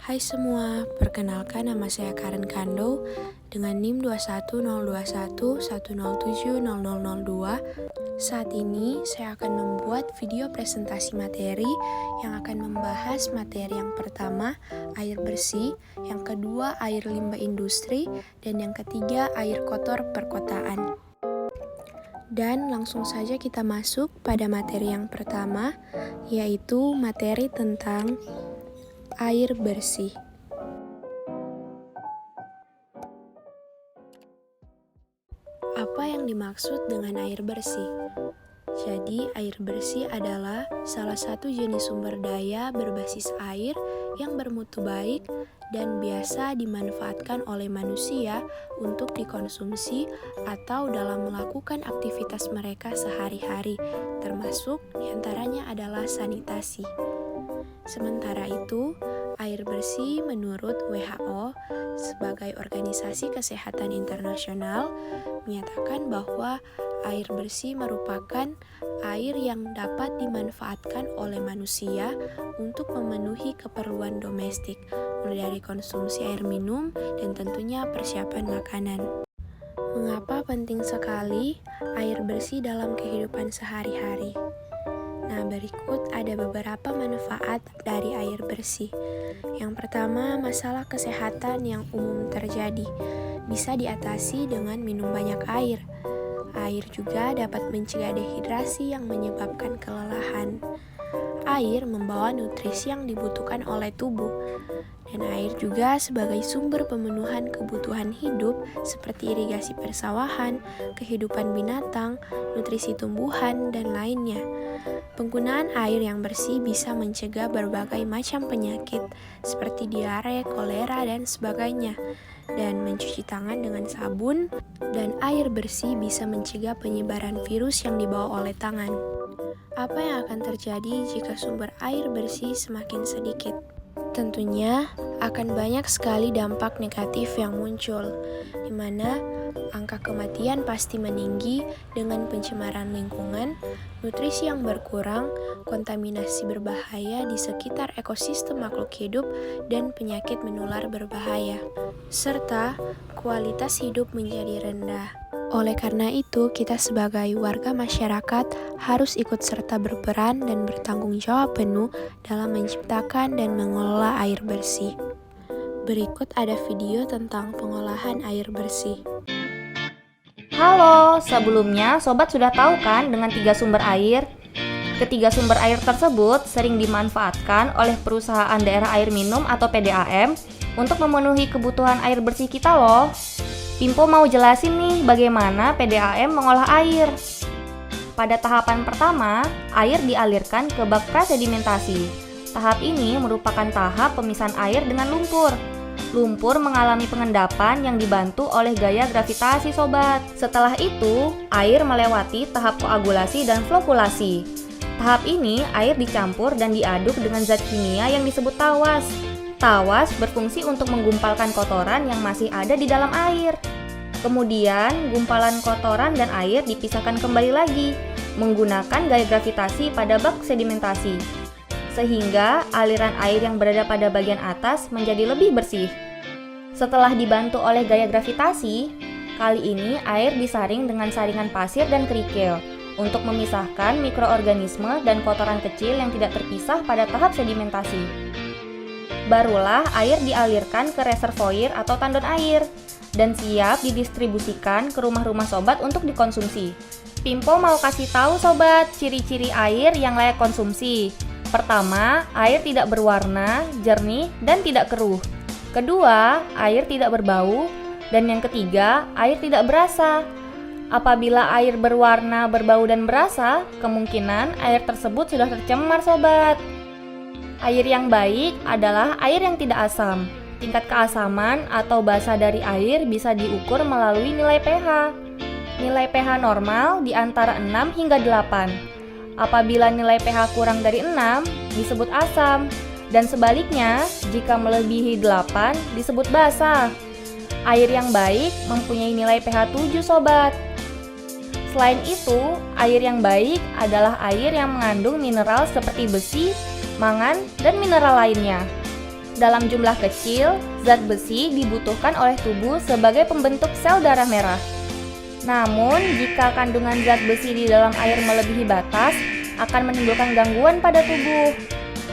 Hai semua, perkenalkan nama saya Karen Kando dengan NIM 21021107002. Saat ini saya akan membuat video presentasi materi yang akan membahas materi yang pertama, air bersih, yang kedua, air limbah industri, dan yang ketiga, air kotor perkotaan. Dan langsung saja kita masuk pada materi yang pertama, yaitu materi tentang air bersih. Apa yang dimaksud dengan air bersih? Jadi, air bersih adalah salah satu jenis sumber daya berbasis air yang bermutu baik dan biasa dimanfaatkan oleh manusia untuk dikonsumsi atau dalam melakukan aktivitas mereka sehari-hari, termasuk diantaranya adalah sanitasi. Sementara itu, air bersih menurut WHO sebagai organisasi kesehatan internasional menyatakan bahwa air bersih merupakan air yang dapat dimanfaatkan oleh manusia untuk memenuhi keperluan domestik, mulai dari konsumsi air minum dan tentunya persiapan makanan. Mengapa penting sekali air bersih dalam kehidupan sehari-hari? Nah, berikut ada beberapa manfaat dari air bersih. Yang pertama, masalah kesehatan yang umum terjadi bisa diatasi dengan minum banyak air. Air juga dapat mencegah dehidrasi yang menyebabkan kelelahan. Air membawa nutrisi yang dibutuhkan oleh tubuh. Dan air juga sebagai sumber pemenuhan kebutuhan hidup seperti irigasi persawahan, kehidupan binatang, nutrisi tumbuhan, dan lainnya. Penggunaan air yang bersih bisa mencegah berbagai macam penyakit seperti diare, kolera, dan sebagainya. Dan mencuci tangan dengan sabun dan air bersih bisa mencegah penyebaran virus yang dibawa oleh tangan. Apa yang akan terjadi jika sumber air bersih semakin sedikit? Tentunya akan banyak sekali dampak negatif yang muncul, di mana angka kematian pasti meninggi dengan pencemaran lingkungan, nutrisi yang berkurang, kontaminasi berbahaya di sekitar ekosistem makhluk hidup, dan penyakit menular berbahaya, serta kualitas hidup menjadi rendah. Oleh karena itu, kita sebagai warga masyarakat harus ikut serta berperan dan bertanggung jawab penuh dalam menciptakan dan mengelola air bersih. Berikut ada video tentang pengolahan air bersih. Halo, sebelumnya sobat sudah tahu kan dengan 3 sumber air? Ketiga sumber air tersebut sering dimanfaatkan oleh perusahaan daerah air minum atau PDAM untuk memenuhi kebutuhan air bersih kita loh. Pimpo mau jelasin nih bagaimana PDAM mengolah air. Pada tahapan pertama, air dialirkan ke bak prasedimentasi. Tahap ini merupakan tahap pemisahan air dengan lumpur. Lumpur mengalami pengendapan yang dibantu oleh gaya gravitasi sobat. Setelah itu, air melewati tahap koagulasi dan flokulasi. Tahap ini, air dicampur dan diaduk dengan zat kimia yang disebut tawas. Tawas berfungsi untuk menggumpalkan kotoran yang masih ada di dalam air. Kemudian, gumpalan kotoran dan air dipisahkan kembali lagi menggunakan gaya gravitasi pada bak sedimentasi, sehingga aliran air yang berada pada bagian atas menjadi lebih bersih. Setelah dibantu oleh gaya gravitasi, kali ini air disaring dengan saringan pasir dan kerikil untuk memisahkan mikroorganisme dan kotoran kecil yang tidak terpisah pada tahap sedimentasi. Barulah air dialirkan ke reservoir atau tandon air dan siap didistribusikan ke rumah-rumah sobat untuk dikonsumsi. Pimpo mau kasih tahu sobat ciri-ciri air yang layak konsumsi. Pertama, air tidak berwarna, jernih, dan tidak keruh. Kedua, air tidak berbau. Dan yang ketiga, air tidak berasa. Apabila air berwarna, berbau, dan berasa, kemungkinan air tersebut sudah tercemar sobat. Air yang baik adalah air yang tidak asam. Tingkat keasaman atau basa dari air bisa diukur melalui nilai pH. Nilai pH normal di antara 6 hingga 8. Apabila nilai pH kurang dari 6, disebut asam. Dan sebaliknya, jika melebihi 8, disebut basa. Air yang baik mempunyai nilai pH 7 sobat. Selain itu, air yang baik adalah air yang mengandung mineral seperti besi, mangan, dan mineral lainnya. Dalam jumlah kecil, zat besi dibutuhkan oleh tubuh sebagai pembentuk sel darah merah. Namun, jika kandungan zat besi di dalam air melebihi batas, akan menimbulkan gangguan pada tubuh.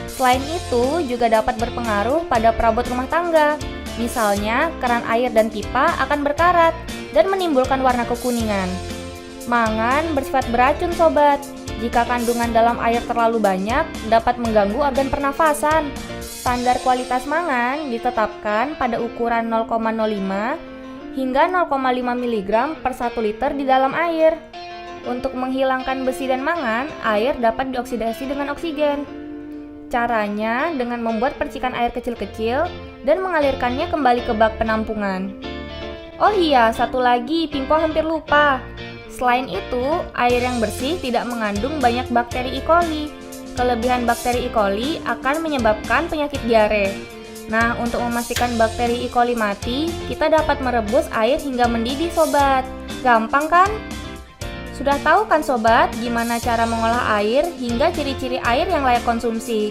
Selain itu, juga dapat berpengaruh pada perabot rumah tangga. Misalnya, keran air dan pipa akan berkarat dan menimbulkan warna kekuningan. Mangan bersifat beracun, sobat. Jika kandungan dalam air terlalu banyak, dapat mengganggu organ pernafasan. Standar kualitas mangan ditetapkan pada ukuran 0,05 hingga 0,5 mg per 1 liter di dalam air. Untuk menghilangkan besi dan mangan, air dapat dioksidasi dengan oksigen. Caranya dengan membuat percikan air kecil-kecil dan mengalirkannya kembali ke bak penampungan. Oh iya, satu lagi, Pimpo hampir lupa. Selain itu, air yang bersih tidak mengandung banyak bakteri E. coli. Kelebihan bakteri E. coli akan menyebabkan penyakit diare. Nah, untuk memastikan bakteri E. coli mati, kita dapat merebus air hingga mendidih, sobat. Gampang kan? Sudah tahu kan, sobat, gimana cara mengolah air hingga ciri-ciri air yang layak konsumsi?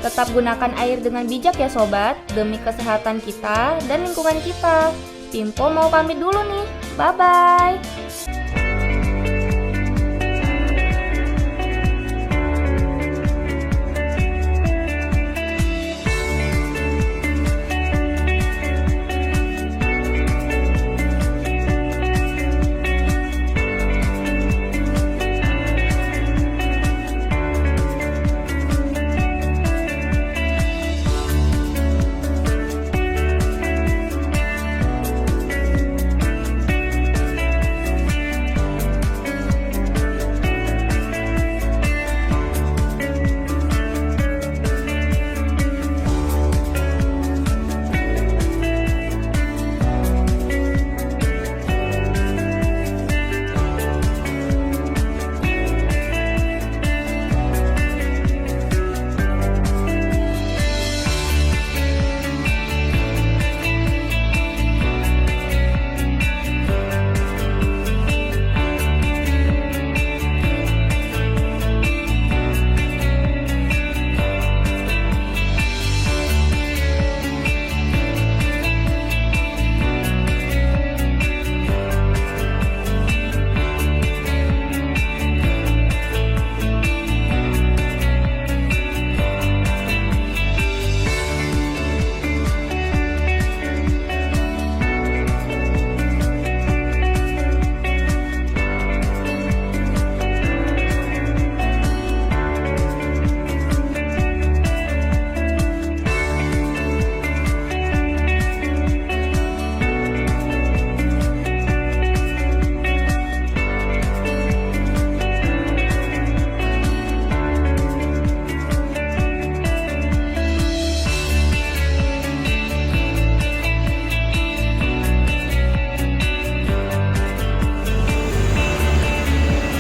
Tetap gunakan air dengan bijak ya, sobat, demi kesehatan kita dan lingkungan kita. Pimpo mau pamit dulu nih. Bye-bye.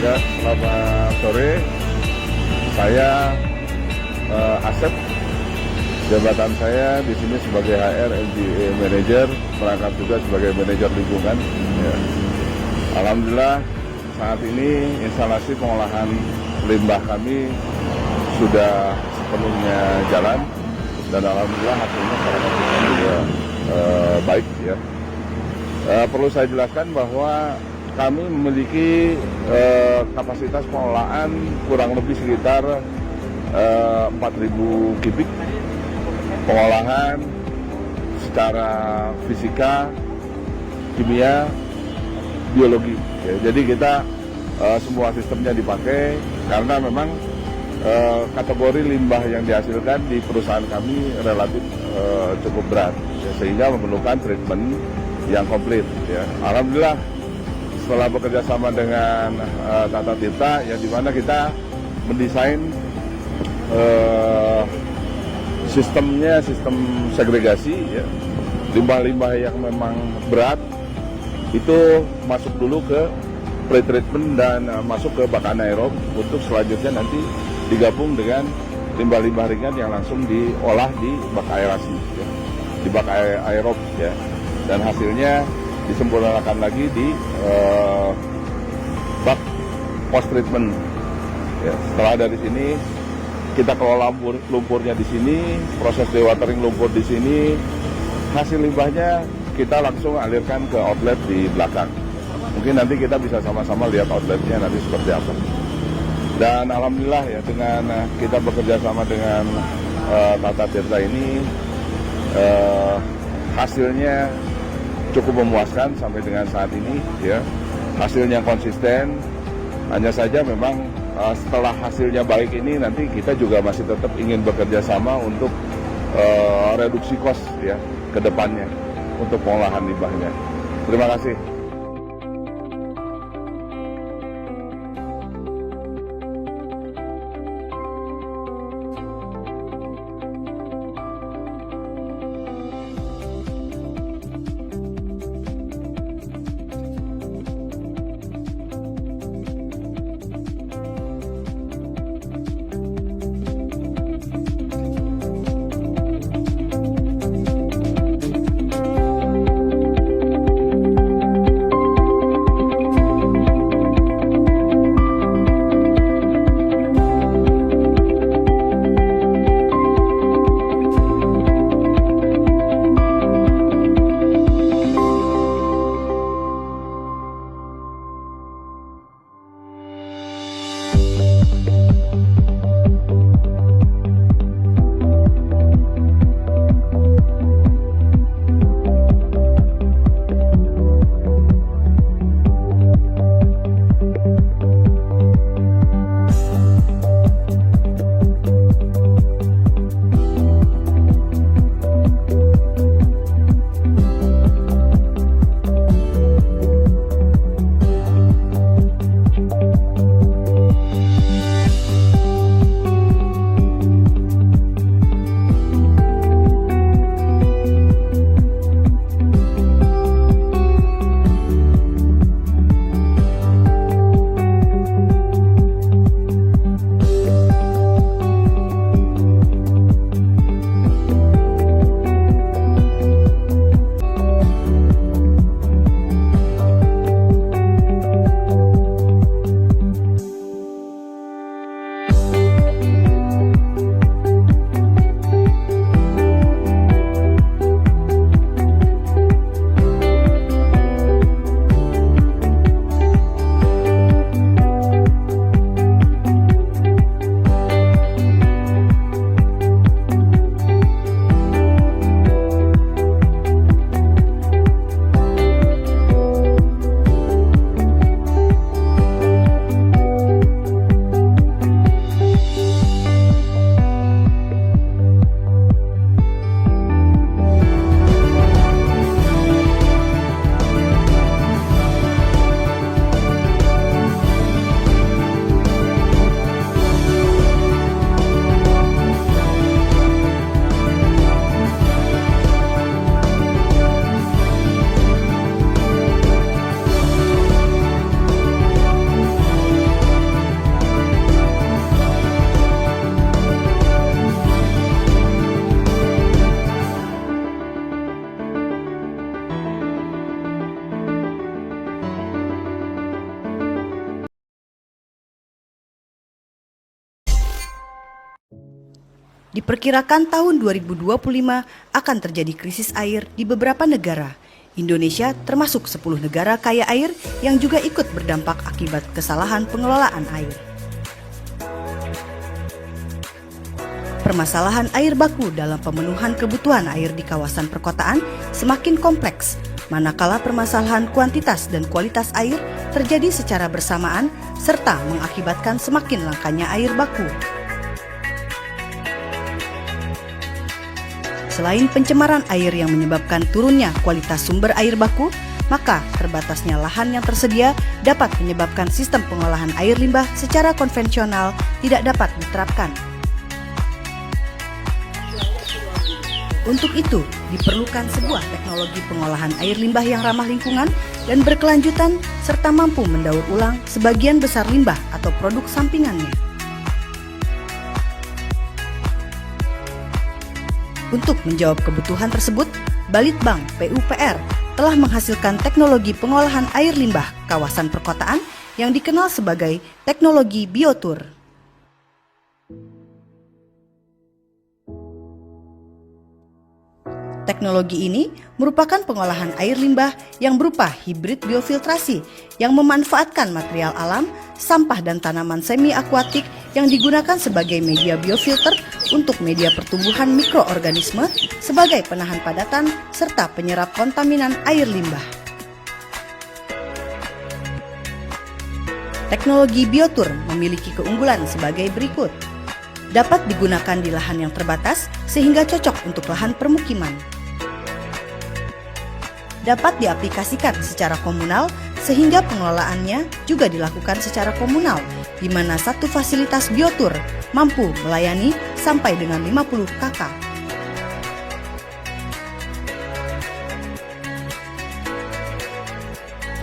Ya, selamat sore. Saya Asep. Jabatan saya di sini sebagai HR MGA Manager, merangkap juga sebagai manajer lingkungan. Ya. Alhamdulillah saat ini instalasi pengolahan limbah kami sudah sepenuhnya jalan dan alhamdulillah hasilnya sekarang juga baik ya. Perlu saya jelaskan bahwa kami memiliki kapasitas pengolahan kurang lebih sekitar 4.000 kubik pengolahan secara fisika, kimia, biologi. Ya, jadi kita semua sistemnya dipakai karena memang kategori limbah yang dihasilkan di perusahaan kami relatif cukup berat, ya, sehingga memerlukan treatment yang komplit. Ya. Alhamdulillah setelah bekerja sama dengan Tata Tirta, yang dimana kita mendesain sistemnya sistem segregasi, ya. Limbah-limbah yang memang berat itu masuk dulu ke pre-treatment dan masuk ke bak anaerob untuk selanjutnya nanti digabung dengan limbah-limbah ringan yang langsung diolah di bak aerasi, ya. Di bak aerob, ya. Dan hasilnya disempurnakan lagi di bak post treatment. Ya, setelah dari sini kita kelola lumpurnya di sini, proses dewatering lumpur di sini, hasil limbahnya kita langsung alirkan ke outlet di belakang. Mungkin nanti kita bisa sama-sama lihat outletnya nanti seperti apa. Dan alhamdulillah ya dengan kita bekerja sama dengan Tata Tirta ini hasilnya cukup memuaskan sampai dengan saat ini ya. Hasilnya konsisten. Hanya saja memang setelah hasilnya baik ini nanti kita juga masih tetap ingin bekerja sama untuk reduksi cost ya ke depannya untuk pengolahan limbahnya. Terima kasih. Diperkirakan tahun 2025 akan terjadi krisis air di beberapa negara. Indonesia termasuk 10 negara kaya air yang juga ikut berdampak akibat kesalahan pengelolaan air. Permasalahan air baku dalam pemenuhan kebutuhan air di kawasan perkotaan semakin kompleks, manakala permasalahan kuantitas dan kualitas air terjadi secara bersamaan serta mengakibatkan semakin langkanya air baku. Selain pencemaran air yang menyebabkan turunnya kualitas sumber air baku, maka terbatasnya lahan yang tersedia dapat menyebabkan sistem pengolahan air limbah secara konvensional tidak dapat diterapkan. Untuk itu, diperlukan sebuah teknologi pengolahan air limbah yang ramah lingkungan dan berkelanjutan serta mampu mendaur ulang sebagian besar limbah atau produk sampingannya. Untuk menjawab kebutuhan tersebut, Balitbang PUPR telah menghasilkan teknologi pengolahan air limbah kawasan perkotaan yang dikenal sebagai teknologi Biotur. Teknologi ini merupakan pengolahan air limbah yang berupa hibrid biofiltrasi yang memanfaatkan material alam, sampah dan tanaman semi-akuatik yang digunakan sebagai media biofilter untuk media pertumbuhan mikroorganisme sebagai penahan padatan serta penyerap kontaminan air limbah. Teknologi Biotur memiliki keunggulan sebagai berikut. Dapat digunakan di lahan yang terbatas sehingga cocok untuk lahan permukiman. Dapat diaplikasikan secara komunal sehingga pengelolaannya juga dilakukan secara komunal, di mana satu fasilitas biotur mampu melayani sampai dengan 50 KK.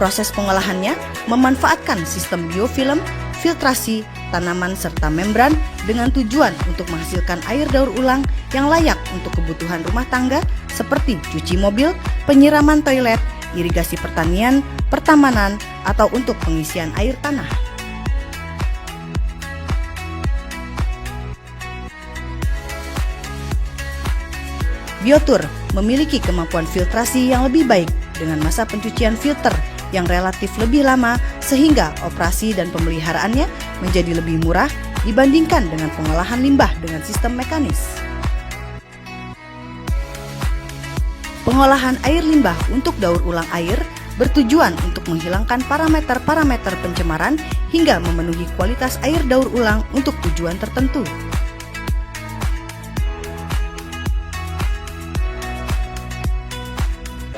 Proses pengolahannya memanfaatkan sistem biofilm, filtrasi, tanaman serta membran dengan tujuan untuk menghasilkan air daur ulang yang layak untuk kebutuhan rumah tangga seperti cuci mobil, penyiraman toilet, irigasi pertanian, pertamanan, atau untuk pengisian air tanah. Biotur memiliki kemampuan filtrasi yang lebih baik dengan masa pencucian filter yang relatif lebih lama sehingga operasi dan pemeliharaannya menjadi lebih murah dibandingkan dengan pengolahan limbah dengan sistem mekanis. Pengolahan air limbah untuk daur ulang air bertujuan untuk menghilangkan parameter-parameter pencemaran hingga memenuhi kualitas air daur ulang untuk tujuan tertentu.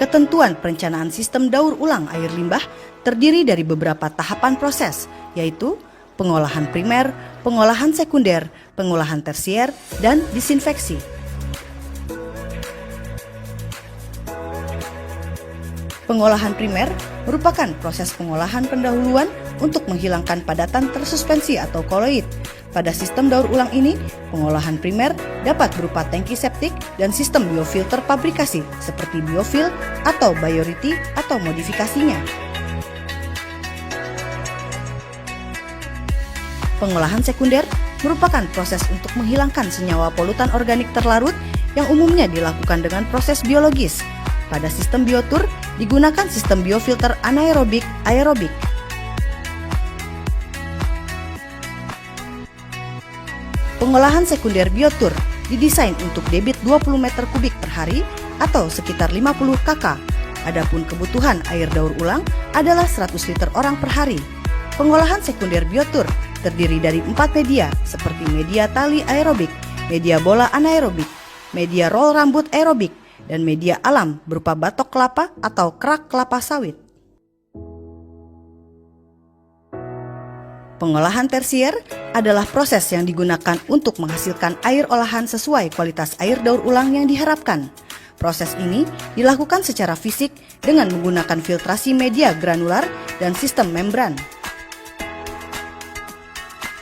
Ketentuan perencanaan sistem daur ulang air limbah terdiri dari beberapa tahapan proses, yaitu pengolahan primer, pengolahan sekunder, pengolahan tersier, dan disinfeksi. Pengolahan primer merupakan proses pengolahan pendahuluan untuk menghilangkan padatan tersuspensi atau koloid. Pada sistem daur ulang ini, pengolahan primer dapat berupa tangki septik dan sistem biofilter pabrikasi seperti biofil atau bioriti atau modifikasinya. Pengolahan sekunder merupakan proses untuk menghilangkan senyawa polutan organik terlarut yang umumnya dilakukan dengan proses biologis. Pada sistem biotur digunakan sistem biofilter anaerobik, aerobik. Pengolahan sekunder biotur didesain untuk debit 20 meter kubik per hari atau sekitar 50 KK. Adapun kebutuhan air daur ulang adalah 100 liter orang per hari. Pengolahan sekunder biotur terdiri dari 4 media seperti media tali aerobik, media bola anaerobik, media roll rambut aerobik, dan media alam berupa batok kelapa atau kerak kelapa sawit. Pengolahan tersier adalah proses yang digunakan untuk menghasilkan air olahan sesuai kualitas air daur ulang yang diharapkan. Proses ini dilakukan secara fisik dengan menggunakan filtrasi media granular dan sistem membran.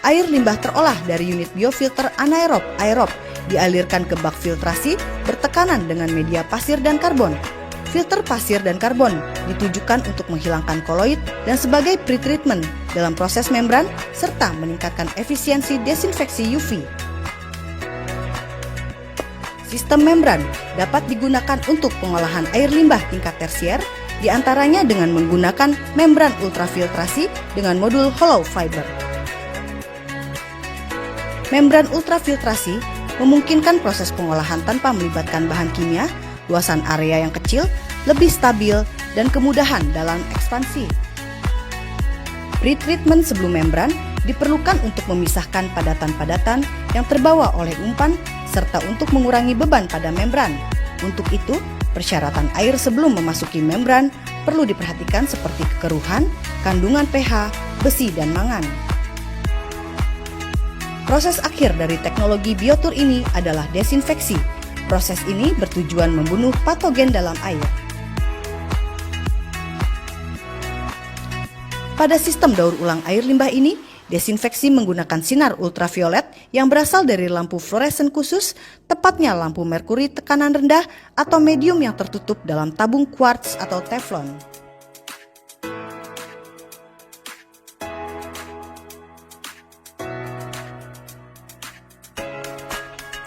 Air limbah terolah dari unit biofilter anaerob aerob dialirkan ke bak filtrasi bertekanan dengan media pasir dan karbon. Filter pasir dan karbon ditujukan untuk menghilangkan koloid dan sebagai pretreatment dalam proses membran serta meningkatkan efisiensi desinfeksi UV. Sistem membran dapat digunakan untuk pengolahan air limbah tingkat tersier, di antaranya dengan menggunakan membran ultrafiltrasi dengan modul hollow fiber. Membran ultrafiltrasi memungkinkan proses pengolahan tanpa melibatkan bahan kimia, luasan area yang kecil, lebih stabil, dan kemudahan dalam ekspansi. Pretreatment sebelum membran diperlukan untuk memisahkan padatan-padatan yang terbawa oleh umpan serta untuk mengurangi beban pada membran. Untuk itu, persyaratan air sebelum memasuki membran perlu diperhatikan seperti kekeruhan, kandungan pH, besi, dan mangan. Proses akhir dari teknologi biotur ini adalah desinfeksi. Proses ini bertujuan membunuh patogen dalam air. Pada sistem daur ulang air limbah ini, desinfeksi menggunakan sinar ultraviolet yang berasal dari lampu fluoresen khusus, tepatnya lampu merkuri tekanan rendah atau medium yang tertutup dalam tabung quartz atau teflon.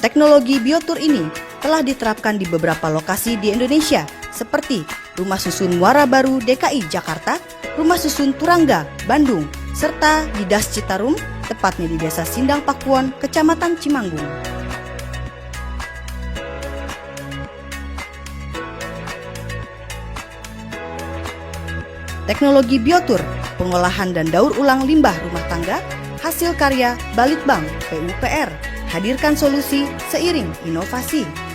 Teknologi biotur ini telah diterapkan di beberapa lokasi di Indonesia seperti Rumah Susun Muara Baru DKI Jakarta, Rumah Susun Turangga Bandung, serta di Das Citarum, tepatnya di Desa Sindang Pakuwon, Kecamatan Cimanggung. Teknologi Biotur, pengolahan dan daur ulang limbah rumah tangga, hasil karya Balitbang PUPR, hadirkan solusi seiring inovasi.